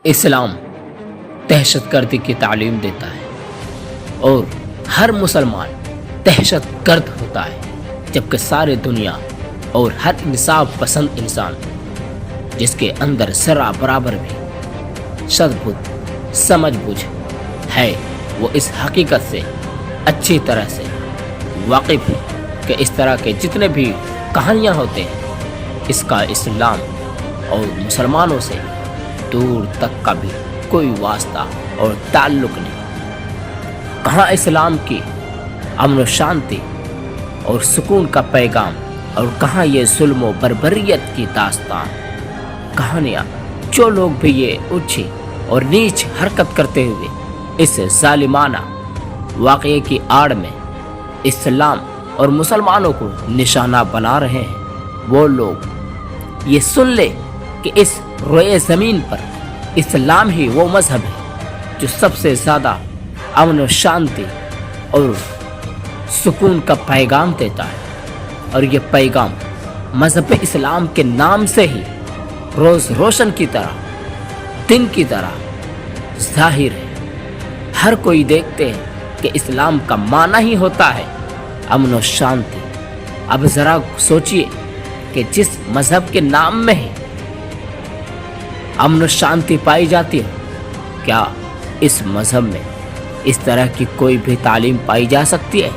اسلام دہشت گردی کی تعلیم دیتا ہے اور ہر مسلمان دہشت گرد ہوتا ہے، جبکہ ساری دنیا اور ہر انصاف پسند انسان جس کے اندر ذرا برابر بھی سدبدھ سمجھ بوجھ ہے، وہ اس حقیقت سے اچھی طرح سے واقف ہے کہ اس طرح کے جتنے بھی کہانیاں ہوتے ہیں، اس کا اسلام اور مسلمانوں سے دور تک کا بھی کوئی واسطہ اور تعلق نہیں۔ کہاں اسلام کی امن و شانتی اور سکون کا پیغام، اور کہاں یہ ظلم و بربریت کی داستان کہانیاں۔ جو لوگ بھی یہ اونچی اور نیچ حرکت کرتے ہوئے اس ظالمانہ واقعے کی آڑ میں اسلام اور مسلمانوں کو نشانہ بنا رہے ہیں، وہ لوگ یہ سن لے کہ اس روئے زمین پر اسلام ہی وہ مذہب ہے جو سب سے زیادہ امن و شانتی اور سکون کا پیغام دیتا ہے، اور یہ پیغام مذہب اسلام کے نام سے ہی روز روشن کی طرح، دن کی طرح ظاہر ہے۔ ہر کوئی دیکھتے ہیں کہ اسلام کا معنی ہی ہوتا ہے امن و شانتی۔ اب ذرا سوچئے کہ جس مذہب کے نام میں ہی امن و شانتی پائی جاتی ہے، کیا اس مذہب میں اس طرح کی کوئی بھی تعلیم پائی جا سکتی ہے؟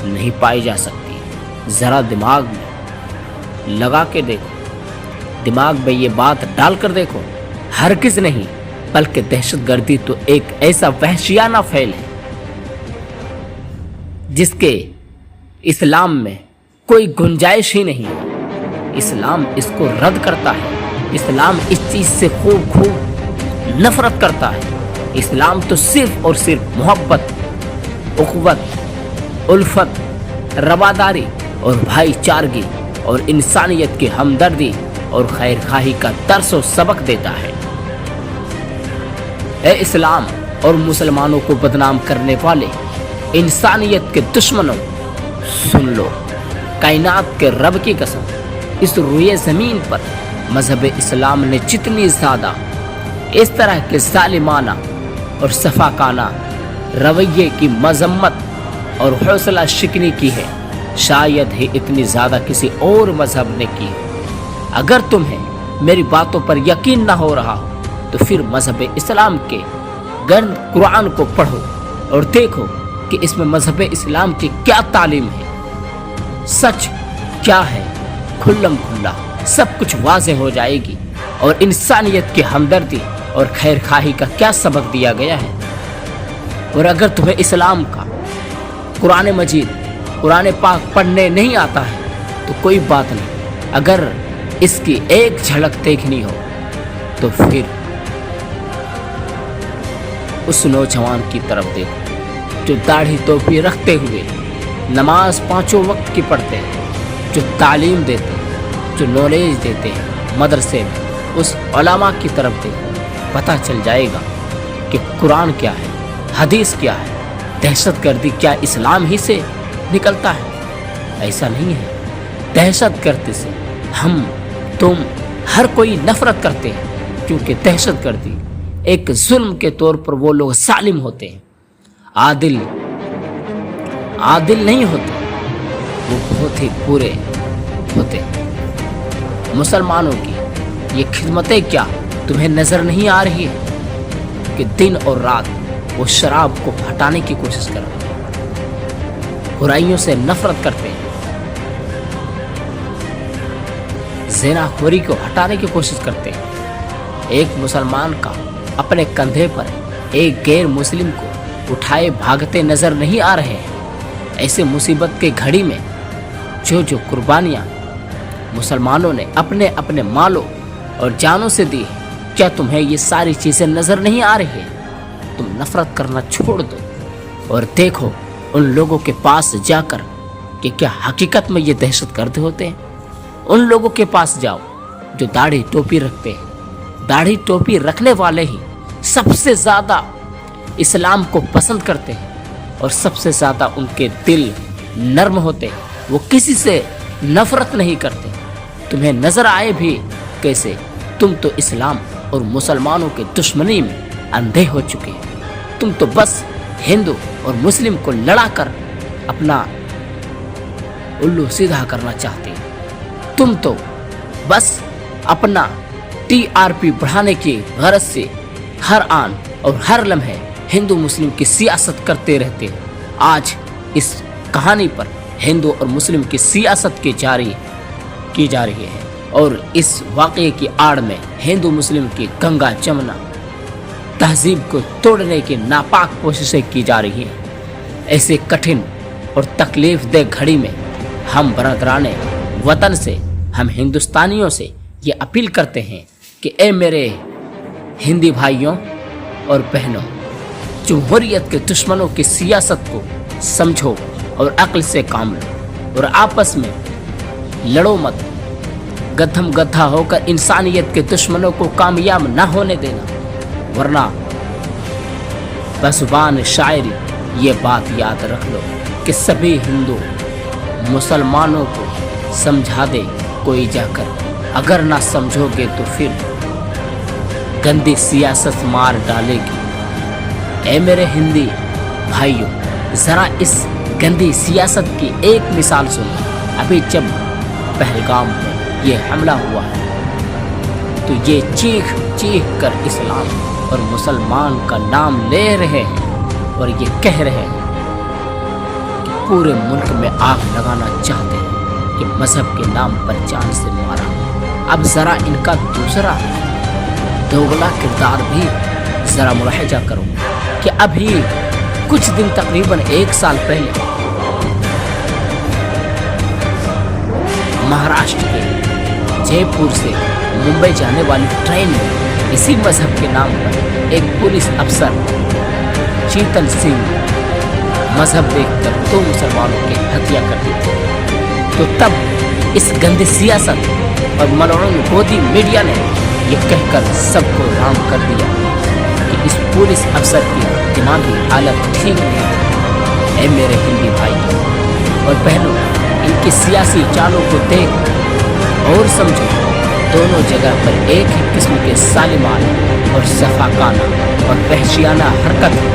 نہیں پائی جا سکتی۔ ذرا دماغ میں لگا کے دیکھو، دماغ میں یہ بات ڈال کر دیکھو، ہرگز نہیں، بلکہ دہشت گردی تو ایک ایسا وحشیانہ فعل ہے جس کے اسلام میں کوئی گنجائش ہی نہیں ہے۔ اسلام اس کو رد کرتا ہے، اسلام اس چیز سے خوب نفرت کرتا ہے۔ اسلام تو صرف اور صرف محبت، اخوت، الفت، رواداری اور بھائی چارگی اور انسانیت کی ہمدردی اور خیر خواہی کا درس و سبق دیتا ہے۔ اے اسلام اور مسلمانوں کو بدنام کرنے والے انسانیت کے دشمنوں، سن لو، کائنات کے رب کی قسم، اس روئے زمین پر مذہب اسلام نے جتنی زیادہ اس طرح کے ظالمانہ اور صفاقانہ رویے کی مذمت اور حوصلہ شکنی کی ہے، شاید ہی اتنی زیادہ کسی اور مذہب نے کی ہے۔ اگر تمہیں میری باتوں پر یقین نہ ہو رہا ہو تو پھر مذہب اسلام کے گرد قرآن کو پڑھو اور دیکھو کہ اس میں مذہب اسلام کی کیا تعلیم ہے، سچ کیا ہے۔ کھلم کھلا سب کچھ واضح ہو جائے گی، اور انسانیت کی ہمدردی اور خیر خواہی کا کیا سبق دیا گیا ہے۔ اور اگر تمہیں اسلام کا قرآن مجید، قرآن پاک پڑھنے نہیں آتا ہے تو کوئی بات نہیں، اگر اس کی ایک جھلک دیکھنی ہو تو پھر اس نوجوان کی طرف دیکھو جو داڑھی ٹوپی رکھتے ہوئے نماز 5 وقت کی پڑھتے ہیں، جو تعلیم دیتے ہیں، جو نالج دیتے ہیں مدرسے میں۔ اس علماء کی طرف دیکھو، پتہ چل جائے گا کہ قرآن کیا ہے، حدیث کیا ہے، دہشت گردی کیا اسلام ہی سے نکلتا ہے؟ ایسا نہیں ہے۔ دہشت گردی سے ہم، تم، ہر کوئی نفرت کرتے ہیں، کیونکہ دہشت گردی ایک ظلم کے طور پر وہ لوگ ظالم ہوتے ہیں، عادل نہیں ہوتے، وہ بہت ہی برے ہوتے ہیں۔ مسلمانوں کی یہ خدمتیں کیا تمہیں نظر نہیں آ رہی ہے کہ دن اور رات وہ شراب کو ہٹانے کی کوشش کر رہے ہیں، برائیوں سے نفرت کرتے ہیں، زنا خوری کو ہٹانے کی کوشش کرتے ہیں۔ ایک مسلمان کا اپنے کندھے پر ایک غیر مسلم کو اٹھائے بھاگتے نظر نہیں آ رہے ہیں۔ ایسے مصیبت کے گھڑی میں جو قربانیاں مسلمانوں نے اپنے اپنے مالوں اور جانوں سے دی ہیں، کیا تمہیں یہ ساری چیزیں نظر نہیں آ رہی ہیں؟ تم نفرت کرنا چھوڑ دو اور دیکھو ان لوگوں کے پاس جا کر کہ کیا حقیقت میں یہ دہشت گرد ہوتے ہیں۔ ان لوگوں کے پاس جاؤ جو داڑھی ٹوپی رکھتے ہیں۔ داڑھی ٹوپی رکھنے والے ہی سب سے زیادہ اسلام کو پسند کرتے ہیں، اور سب سے زیادہ ان کے دل نرم ہوتے ہیں، وہ کسی سے نفرت نہیں کرتے۔ تمہیں نظر آئے بھی کیسے، تم تو اسلام اور مسلمانوں کے دشمنی میں اندھے ہو چکے ہیں۔ تم تو بس ہندو اور مسلم کو لڑا کر اپنا الو سیدھا کرنا چاہتے ہیں۔ تم تو بس اپنا TRP بڑھانے کی غرض سے ہر آن اور ہر لمحے ہندو مسلم کی سیاست کرتے رہتے ہیں۔ آج اس کہانی پر ہندو اور مسلم کی سیاست کی جا رہی ہے اور اس واقعے کی آڑ میں ہندو مسلم کی گنگا جمنا تہذیب کو توڑنے کی ناپاک کوششیں کی جا رہی ہیں۔ ایسے کٹھن اور تکلیف دہ گھڑی میں ہم برادران وطن سے، ہم ہندوستانیوں سے یہ اپیل کرتے ہیں کہ اے میرے ہندی بھائیوں اور بہنوں، جمہوریت کے دشمنوں کی سیاست کو سمجھو اور عقل سے کام لو اور آپس میں لڑو مت۔ گدھم گدھا ہو کر انسانیت کے دشمنوں کو کامیاب نہ ہونے دینا، ورنہ بزبان شاعری یہ بات یاد رکھ لو کہ سبھی ہندو مسلمانوں کو سمجھا دے کوئی جا کر، اگر نہ سمجھو گے تو پھر گندی سیاست مار ڈالے گی۔ اے میرے ہندی بھائیوں، ذرا اس گندی سیاست کی ایک مثال سنو۔ ابھی جب پہلگام میں یہ حملہ ہوا ہے تو یہ چیخ چیخ کر اسلام اور مسلمان کا نام لے رہے ہیں اور یہ کہہ رہے ہیں کہ پورے ملک میں آگ لگانا چاہتے ہیں کہ مذہب کے نام پر جان سے مارا۔ اب ذرا ان کا دوسرا دوگلا کردار بھی ذرا ملاحظہ کرو کہ ابھی کچھ دن تقریباً 1 سال پہلے مہاراشٹر کے جے پور سے ممبئی جانے والی ٹرین میں اسی مذہب کے نام پر ایک پولیس افسر چیتن سنگھ مذہب دیکھ کر 2 مسلمانوں کی ہتیا کر دی تھی۔ تو تب اس گندی سیاست اور ملعون گودی میڈیا نے یہ کہہ کر سب کو رام کر دیا کہ اس پولیس افسر کی دماغی حالت ٹھیک نہیں ہے۔ اے میرے ہندی بھائی اور بہنوں، ان کی سیاسی چالوں کو دیکھ اور سمجھو، دونوں جگہ پر ایک ہی قسم کے ظالمانہ اور صفاقانہ اور وحشیانہ حرکت ہے،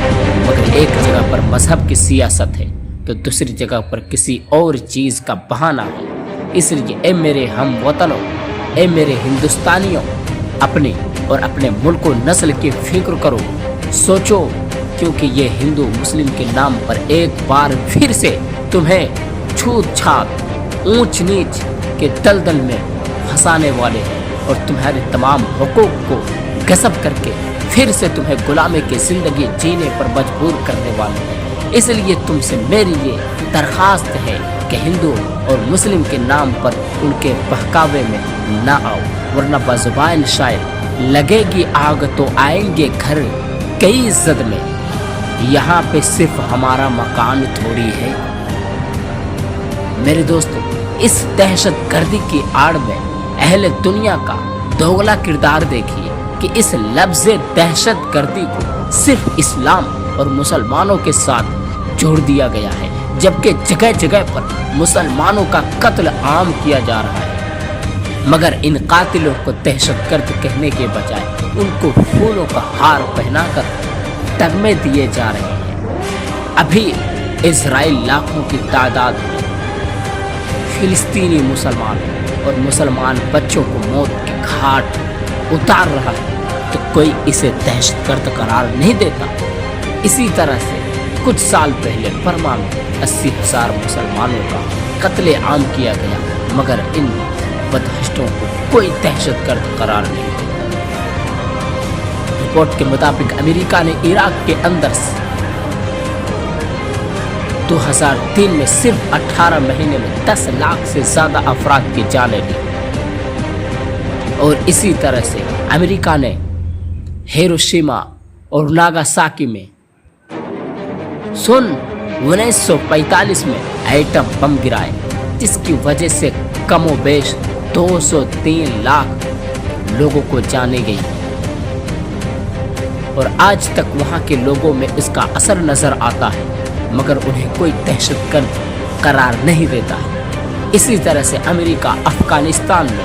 مگر ایک جگہ پر مذہب کی سیاست ہے تو دوسری جگہ پر کسی اور چیز کا بہانہ ہے۔ اس لیے اے میرے ہم وطنوں، اے میرے ہندوستانیوں، اپنے اور اپنے ملک و نسل کی فکر کرو، سوچو، کیونکہ یہ ہندو مسلم کے نام پر ایک بار پھر سے تمہیں چھوت چھات اونچ نیچ کے دلدل میں پھنسانے والے ہیں اور تمہارے تمام حقوق کو غصب کر کے پھر سے تمہیں غلامی کی زندگی جینے پر مجبور کرنے والے ہیں۔ اس لیے تم سے میری یہ درخواست ہے کہ ہندو اور مسلم کے نام پر ان کے بہکاوے میں نہ آؤ، ورنہ بزبان شاعر لگے گی آگ تو آئیں گے گھر کئی زد میں، یہاں پہ صرف ہمارا مکان تھوڑی ہے۔ میرے دوستو، اس دہشت گردی کی آڑ میں اہل دنیا کا دوگلا کردار دیکھیے کہ اس لفظ دہشت گردی کو صرف اسلام اور مسلمانوں کے ساتھ جوڑ دیا گیا ہے، جبکہ جگہ جگہ پر مسلمانوں کا قتل عام کیا جا رہا ہے، مگر ان قاتلوں کو دہشت گرد کہنے کے بجائے ان کو پھولوں کا ہار پہنا کر تمغے دیے جا رہے ہیں۔ ابھی اسرائیل لاکھوں کی تعداد میں فلسطینی مسلمان اور مسلمان بچوں کو موت کے گھاٹ اتار رہا ہے تو کوئی اسے دہشت گرد قرار نہیں دیتا۔ اسی طرح سے کچھ سال پہلے برما میں 80,000 مسلمانوں کا قتل عام کیا گیا، مگر ان بدہشتوں کو کوئی دہشت گرد قرار نہیں دیتا۔ رپورٹ کے مطابق امریکہ نے عراق کے اندر 2003 میں صرف 18 مہینے میں 10 لاکھ سے زیادہ افراد کی جانیں لی، اور اسی طرح سے امریکہ نے ہیروشیما اور ناگاساکی میں 1945 میں ایٹم بم گرائے، جس کی وجہ سے کم و بیش 203 لاکھ لوگوں کو جانیں گئی، اور آج تک وہاں کے لوگوں میں اس کا اثر نظر آتا ہے، مگر انہیں کوئی دہشت گرد قرار نہیں دیتا ہے۔ اسی طرح سے امریکہ افغانستان میں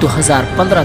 2015